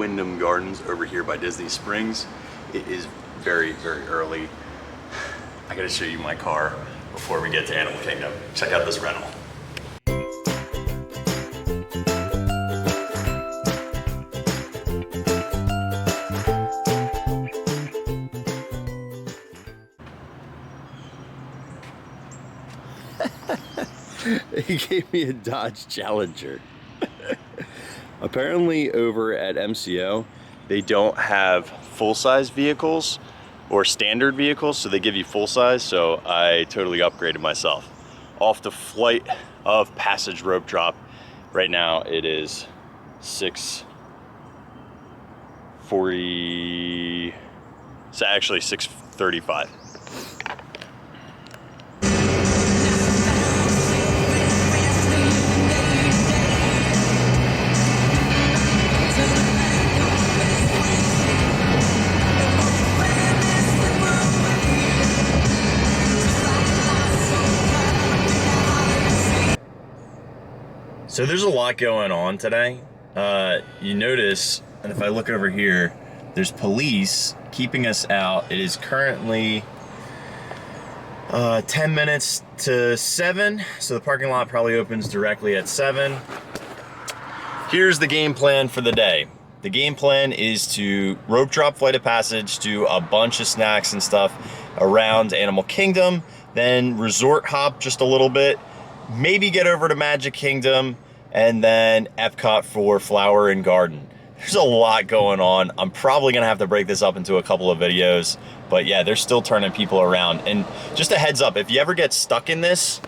Wyndham Gardens over here by Disney Springs. It is very, very early. I gotta show you my car before we get to Animal Kingdom. Check out this rental. He gave me a Dodge Challenger. Apparently over at MCO, they don't have full-size vehicles or standard vehicles, so they give you full-size, so I totally upgraded myself. Off the Flight of Passage rope drop, right now it is 6:40, it's actually 6:35. So there's a lot going on today. You notice, and if I look over here, there's police keeping us out. It is currently 10 minutes to 7, so the parking lot probably opens directly at 7. Here's the game plan for the day. The game plan is to rope drop Flight of Passage, do a bunch of snacks and stuff around Animal Kingdom, then resort hop just a little bit, maybe get over to Magic Kingdom, and then Epcot for Flower and Garden. There's a lot going on. I'm probably gonna have to break this up into a couple of videos, but yeah, they're still turning people around. And just a heads up, if you ever get stuck in this,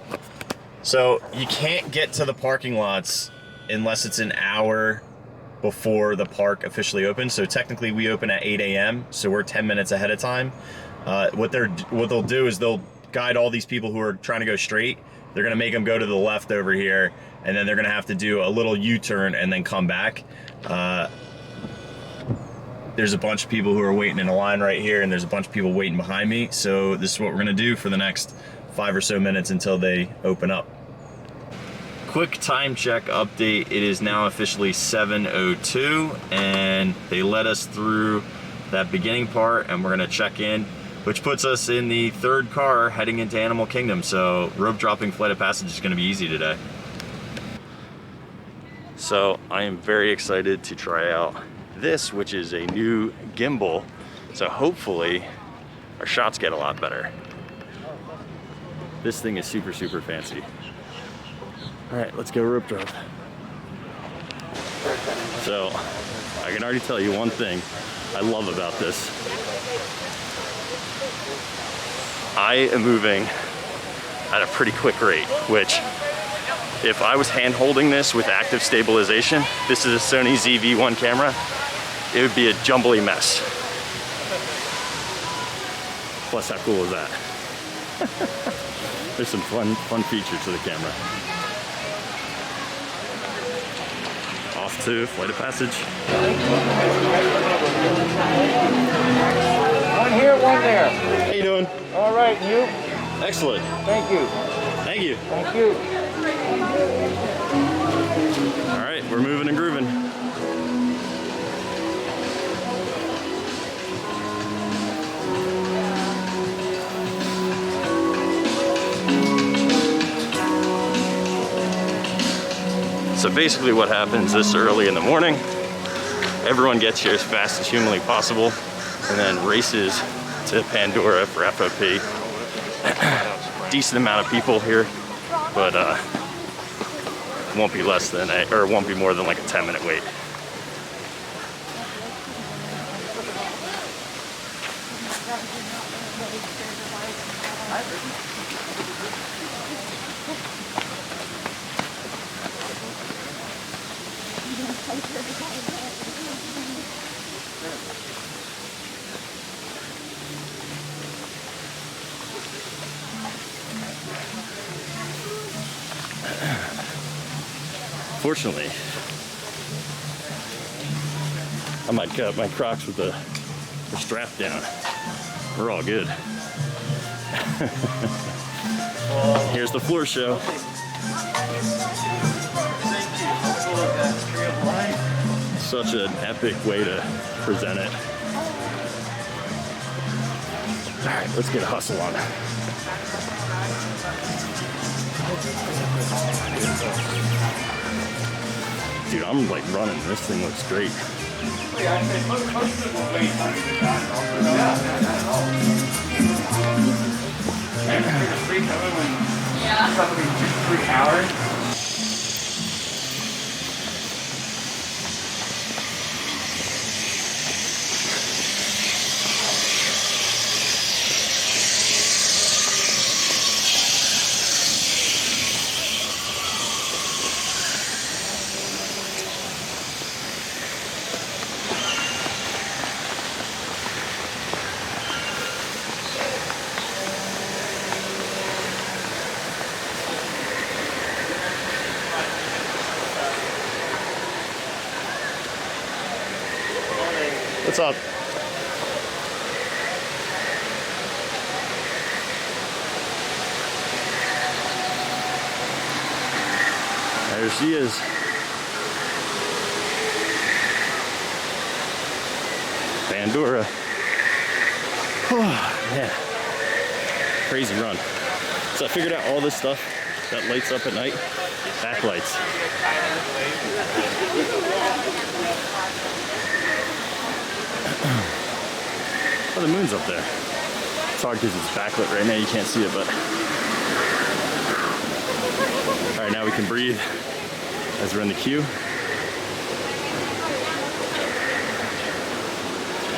so you can't get to the parking lots unless it's an hour before the park officially opens. So technically we open at 8 a.m., so we're 10 minutes ahead of time. What they'll do is they'll guide all these people who are trying to go straight. They're gonna make them go to the left over here, and then they're gonna have to do a little U-turn and then come back. There's a bunch of people who are waiting in a line right here, and there's a bunch of people waiting behind me. So this is what we're gonna do for the next 5 or so minutes until they open up. Quick time check update. It is now officially 7:02, and they let us through that beginning part, and we're gonna check in, which puts us in the third car heading into Animal Kingdom. So rope dropping Flight of Passage is gonna be easy today. So I am very excited to try out this, which is a new gimbal. So hopefully our shots get a lot better. This thing is super, super fancy. All right, let's go rope drop. So I can already tell you one thing I love about this. I am moving at a pretty quick rate, which if I was hand holding this with active stabilization, this is a Sony ZV-1 camera, it would be a jumbly mess. Plus, how cool is that? There's some fun features to the camera. Off to Flight of Passage. One here, one there. How you doing? All right, and you? Excellent. Thank you. Thank you. Thank you. All right, we're moving and grooving. So basically what happens this early in the morning, everyone gets here as fast as humanly possible and then races to Pandora for FOP. Decent amount of people here, but won't be less than won't be more than like a 10-minute wait. Fortunately, I might cut my Crocs with the strap down. We're all good. Here's the floor show. such an epic way to present it. All right, let's get a hustle on it. Dude, I'm like running. This thing looks great. What's up? There she is. Pandora. Oh, man. Crazy run. So I figured out all this stuff that lights up at night. Backlights. Oh, the moon's up there. It's hard because it's backlit right now. You can't see it, but... All right, now we can breathe as we're in the queue.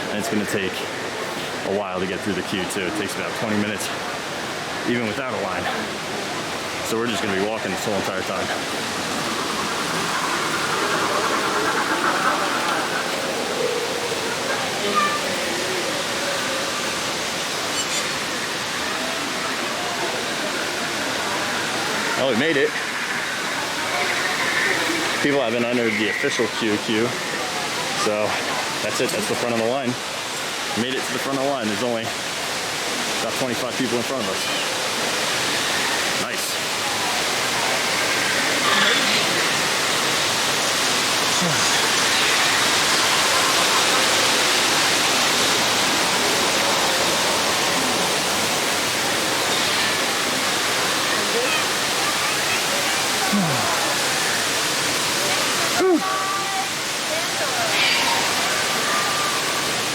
And it's going to take a while to get through the queue, too. It takes about 20 minutes, even without a line. So we're just going to be walking this whole entire time. Oh, we made it. People haven't entered the official queue. So that's it, that's the front of the line. Made it to the front of the line. There's only about 25 people in front of us. Nice.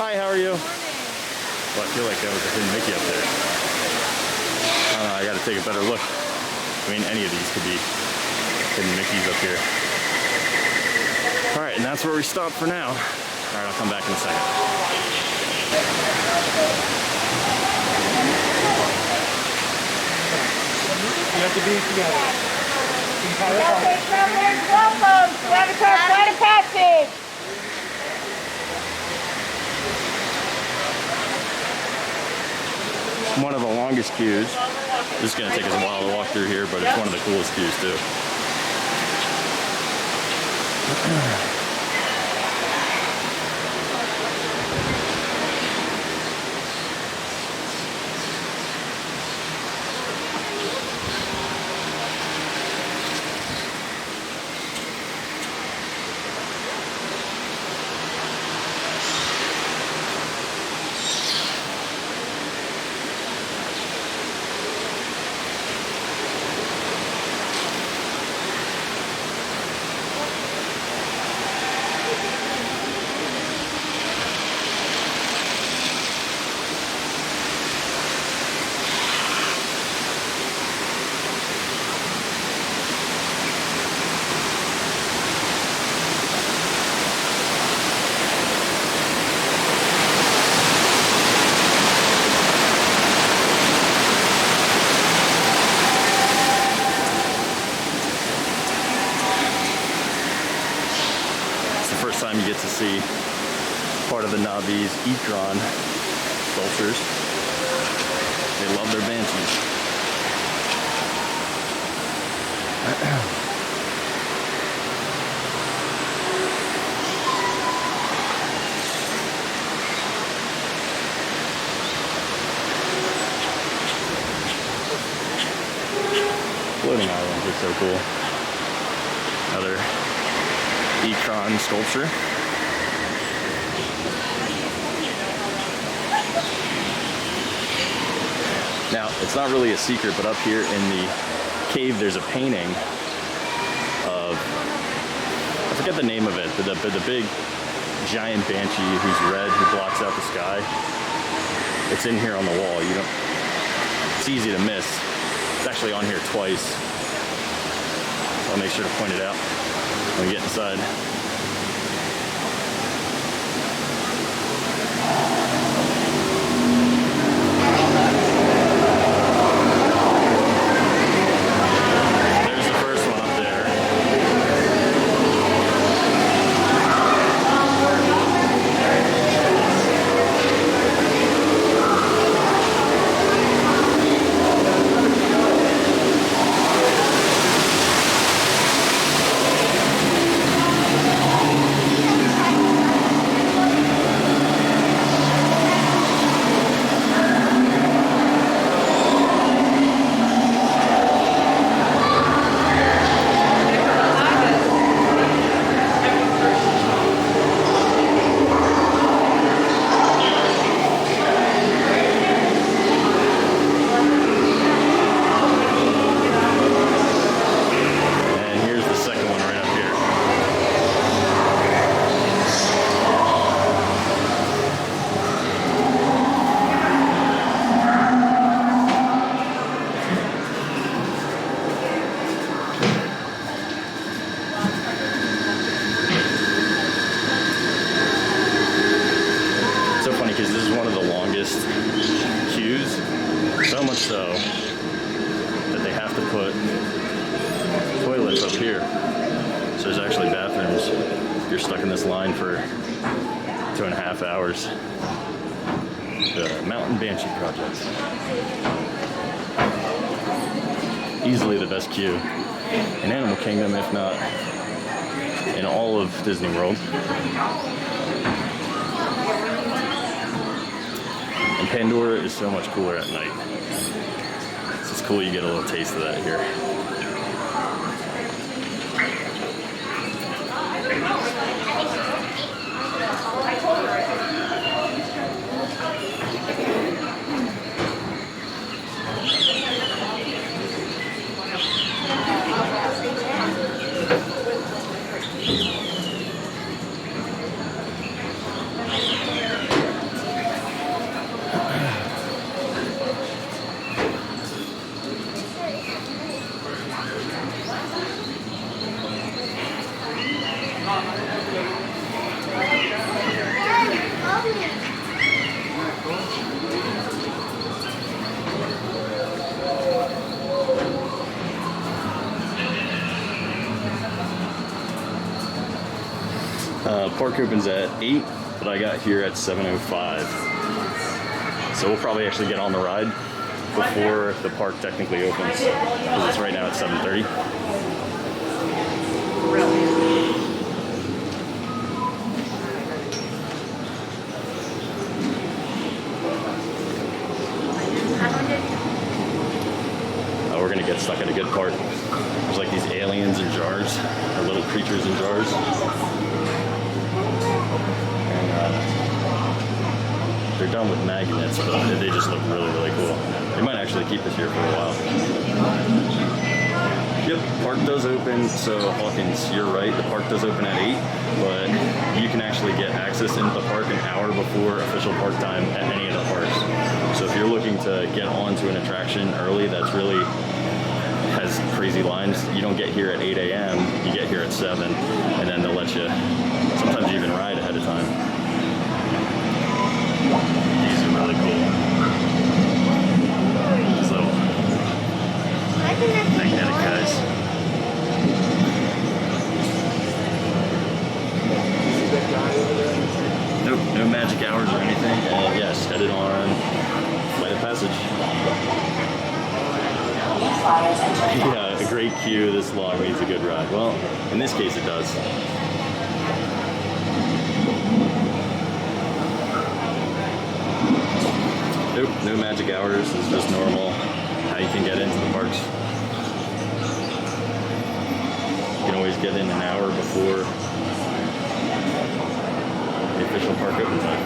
Hi, how are you? Well, I feel like that was a hidden Mickey up there. I don't know, I gotta take a better look. I mean, any of these could be hidden Mickeys up here. All right, and that's where we stop for now. All right, I'll come back in a second. You have to be together. Welcome to Avatar Flight of Passage. One of the longest queues. This is gonna take us a while to walk through here, but it's one of the coolest queues too. Time you get to see part of the Navi's Ikron sculptures. They love their banshees. Floating islands are so cool. Another Ikron sculpture. Now, it's not really a secret, but up here in the cave, there's a painting of, I forget the name of it, but the big giant banshee who's red, who blocks out the sky. It's in here on the wall. It's easy to miss. It's actually on here twice. I'll make sure to point it out when we get inside. So that they have to put toilets up here. So there's actually bathrooms. You're stuck in this line for 2.5 hours. The Mountain Banshee Project. Easily the best queue in Animal Kingdom, if not in all of Disney World. And Pandora is so much cooler at night. So it's cool you get a little taste of that here. Park opens at 8, but I got here at 7:05. So we'll probably actually get on the ride before the park technically opens, because it's right now at 7:30. We're gonna get stuck at a good part. There's like these aliens in jars, or little creatures in jars. They're done with magnets, but they just look really, really cool. They might actually keep us here for a while. Yep, park does open, so Hawkins, you're right, the park does open at 8, but you can actually get access into the park an hour before official park time at any of the parks. So if you're looking to get onto an attraction early that's really has crazy lines, you don't get here at 8 a.m., you get here at 7, and then they'll let you, sometimes you even ride ahead of time. These are really cool. These little magnetic guys. Nope, no magic hours or anything. And yes, headed on Flight of Passage. Yeah, a great queue this long means a good ride. Well, in this case it does. Nope, no magic hours. It's just normal how you can get into the parks. You can always get in an hour before the official park open time.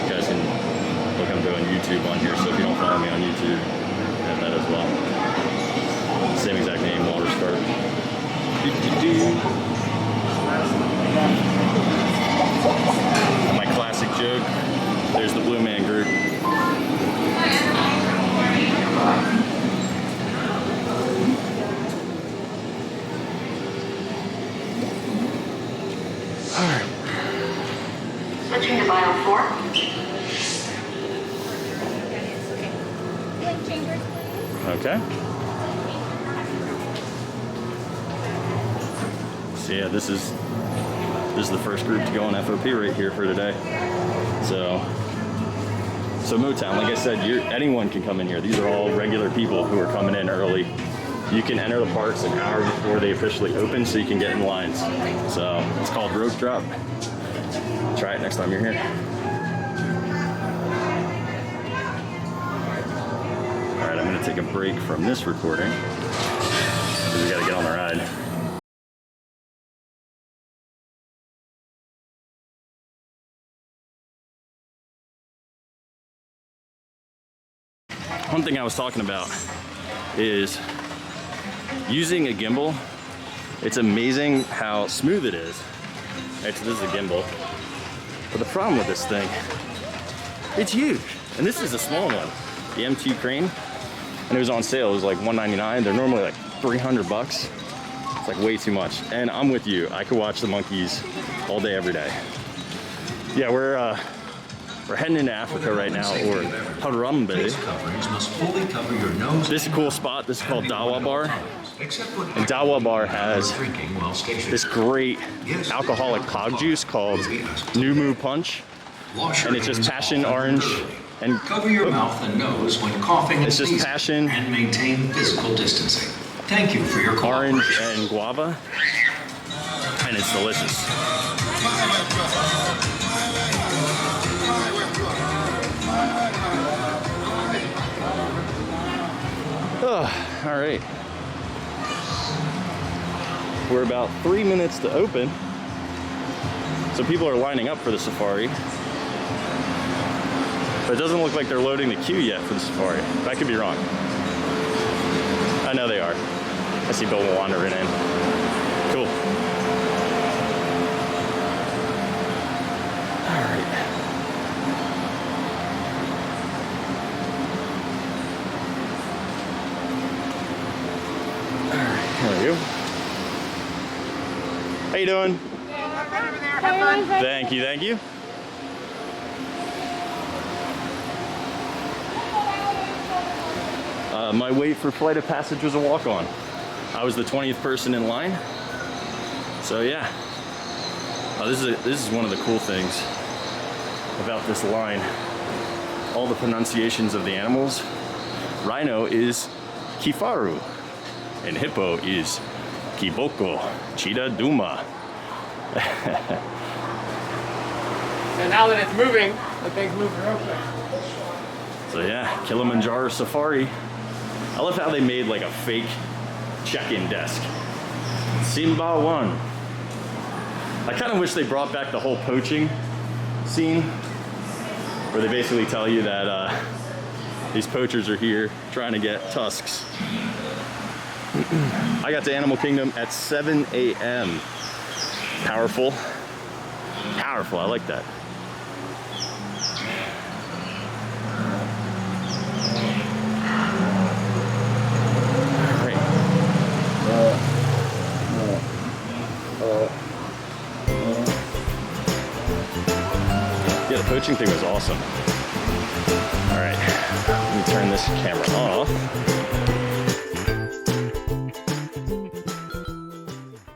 You guys can look, I'm doing YouTube YouTube on here, so if you don't follow me on YouTube, I have that as well. Same exact name, Water Start. My classic joke, there's the Blue Man Group. Alright. Switching to aisle 4. Okay. So yeah, this is the first group to go on FOP right here for today. So Motown, like I said, anyone can come in here. These are all regular people who are coming in early. You can enter the parks an hour before they officially open, so you can get in lines. So it's called Rope Drop. Try it next time you're here. All right, I'm gonna take a break from this recording because we gotta get on the ride. One thing I was talking about is using a gimbal. It's amazing how smooth it is. Right, so this is a gimbal. But the problem with this thing, it's huge. And this is a small one, the M2 crane. And it was on sale, it was like $199. They're normally like 300 bucks. It's like way too much. And I'm with you, I could watch the monkeys all day, every day. Yeah, we're heading into Africa right now, or Harambe. This is a cool spot. This is called Dawa Bar. And Dawa Bar has this great alcoholic pog juice called Numu Punch. And it's just passion orange and cover your mouth and nose when coughing and sneezing, passion and maintain physical distancing. Thank you for your cooperation. Orange and guava, and it's delicious. Oh, all right. We're about 3 minutes to open, so people are lining up for the safari. But it doesn't look like they're loading the queue yet for the safari. I could be wrong. I know they are. I see people wandering in. Cool. All right. There we go. How you doing? Thank you, thank you. My wait for Flight of Passage was a walk-on. I was the 20th person in line. So yeah. This is one of the cool things about this line. All the pronunciations of the animals. Rhino is Kifaru. And hippo is Kiboko, Cheetah Duma. And now that it's moving, the thing's moving real quick. So yeah, Kilimanjaro Safari. I love how they made like a fake check-in desk. Simba 1. I kind of wish they brought back the whole poaching scene, where they basically tell you that these poachers are here trying to get tusks. I got to Animal Kingdom at 7 a.m. Powerful. Powerful, I like that. Yeah, the poaching thing was awesome. All right, let me turn this camera off.